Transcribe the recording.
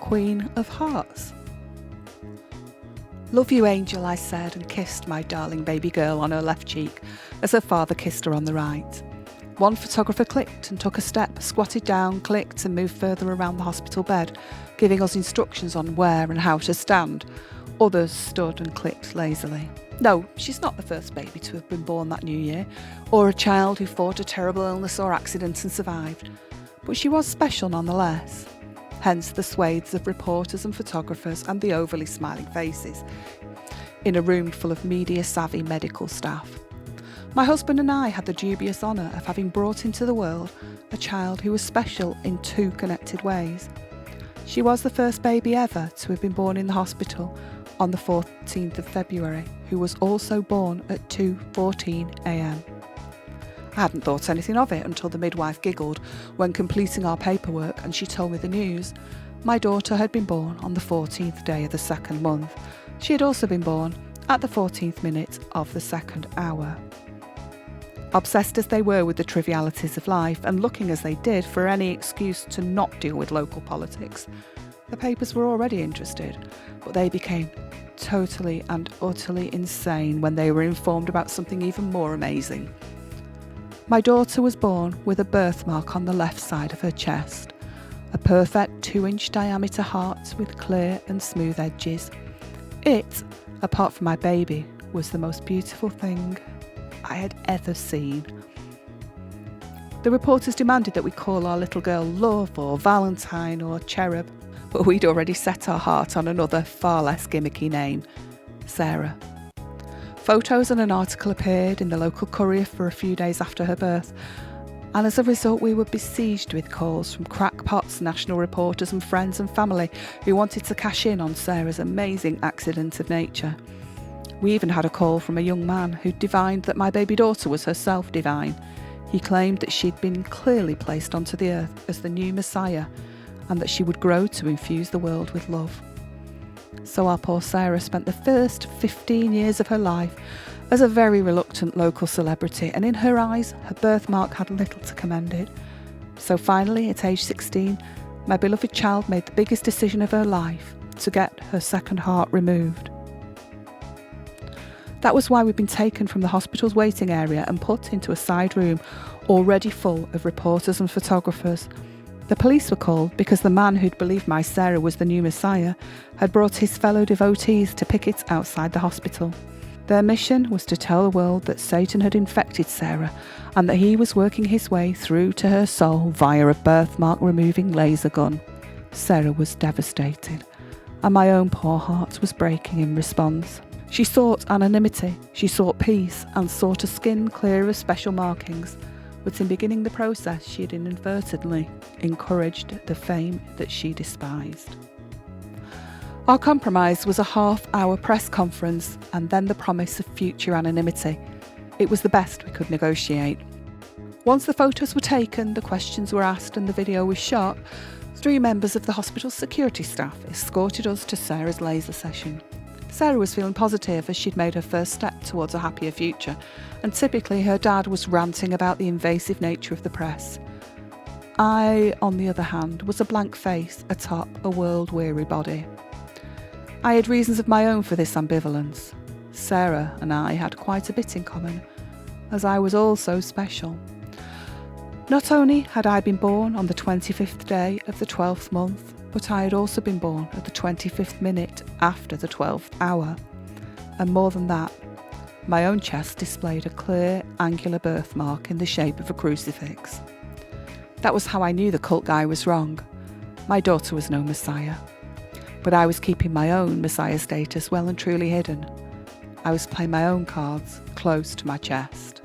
Queen of Hearts. "Love you, Angel," I said, and kissed my darling baby girl on her left cheek as her father kissed her on the right. One photographer clicked and took a step, squatted down, clicked and moved further around the hospital bed, giving us instructions on where and how to stand. Others stood and clicked lazily. No, she's not the first baby to have been born that new year, or a child who fought a terrible illness or accident and survived. But she was special nonetheless. Hence the swathes of reporters and photographers and the overly smiling faces in a room full of media-savvy medical staff. My husband and I had the dubious honour of having brought into the world a child who was special in two connected ways. She was the first baby ever to have been born in the hospital on the 14th of February, who was also born at 2:14 a.m. I hadn't thought anything of it until the midwife giggled when completing our paperwork and she told me the news. My daughter had been born on the 14th day of the second month. She had also been born at the 14th minute of the second hour. Obsessed as they were with the trivialities of life and looking as they did for any excuse to not deal with local politics, the papers were already interested, but they became totally and utterly insane when they were informed about something even more amazing. My daughter was born with a birthmark on the left side of her chest, a perfect 2-inch diameter heart with clear and smooth edges. It, apart from my baby, was the most beautiful thing I had ever seen. The reporters demanded that we call our little girl Love or Valentine or Cherub, but we'd already set our heart on another far less gimmicky name, Sarah. Photos and an article appeared in the local Courier for a few days after her birth, and as a result we were besieged with calls from crackpots, national reporters and friends and family who wanted to cash in on Sarah's amazing accident of nature. We even had a call from a young man who divined that my baby daughter was herself divine. He claimed that she'd been clearly placed onto the earth as the new Messiah and that she would grow to infuse the world with love. So our poor Sarah spent the first 15 years of her life as a very reluctant local celebrity, and in her eyes, her birthmark had little to commend it. So finally, at age 16, my beloved child made the biggest decision of her life, to get her second heart removed. That was why we'd been taken from the hospital's waiting area and put into a side room already full of reporters and photographers. The police were called because the man who'd believed my Sarah was the new Messiah had brought his fellow devotees to picket outside the hospital. Their mission was to tell the world that Satan had infected Sarah and that he was working his way through to her soul via a birthmark-removing laser gun. Sarah was devastated, and my own poor heart was breaking in response. She sought anonymity, she sought peace, and sought a skin clear of special markings. But in beginning the process, she had inadvertently encouraged the fame that she despised. Our compromise was a half-hour press conference and then the promise of future anonymity. It was the best we could negotiate. Once the photos were taken, the questions were asked and the video was shot, 3 members of the hospital's security staff escorted us to Sarah's laser session. Sarah was feeling positive as she'd made her first step towards a happier future, and typically her dad was ranting about the invasive nature of the press. I, on the other hand, was a blank face atop a world-weary body. I had reasons of my own for this ambivalence. Sarah and I had quite a bit in common, as I was also special. Not only had I been born on the 25th day of the 12th month, but I had also been born at the 25th minute after the 12th hour. And more than that, my own chest displayed a clear, angular birthmark in the shape of a crucifix. That was how I knew the cult guy was wrong. My daughter was no Messiah. But I was keeping my own Messiah status well and truly hidden. I was playing my own cards close to my chest.